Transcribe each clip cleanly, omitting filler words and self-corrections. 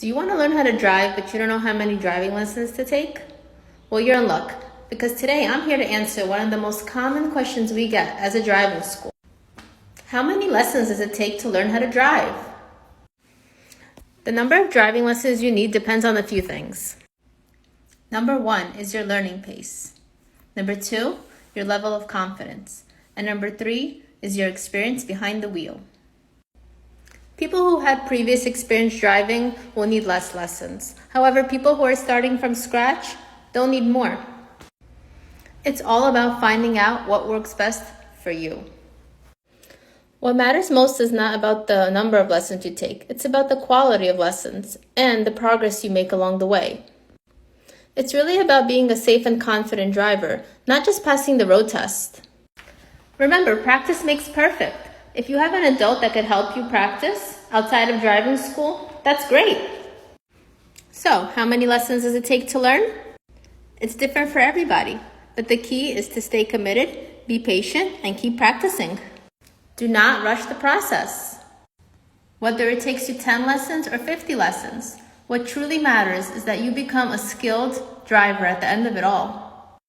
Do you want to learn how to drive, but you don't know how many driving lessons to take? Well, you're in luck, because today I'm here to answer one of the most common questions we get as a driving school. How many lessons does it take to learn how to drive? The number of driving lessons you need depends on a few things. Number 1 is your learning pace. Number 2, your level of confidence. And number 3 is your experience behind the wheel. People who had previous experience driving will need less lessons. However, people who are starting from scratch, they'll need more. It's all about finding out what works best for you. What matters most is not about the number of lessons you take. It's about the quality of lessons and the progress you make along the way. It's really about being a safe and confident driver, not just passing the road test. Remember, practice makes perfect. If you have an adult that could help you practice outside of driving school, that's great. So, how many lessons does it take to learn? It's different for everybody, but the key is to stay committed, be patient, and keep practicing. Do not rush the process. Whether it takes you 10 lessons or 50 lessons, what truly matters is that you become a skilled driver at the end of it all.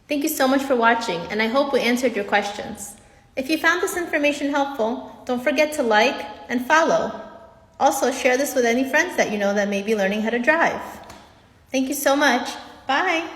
Thank you so much for watching, and I hope we answered your questions. If you found this information helpful, don't forget to like and follow. Also, share this with any friends that you know that may be learning how to drive. Thank you so much. Bye.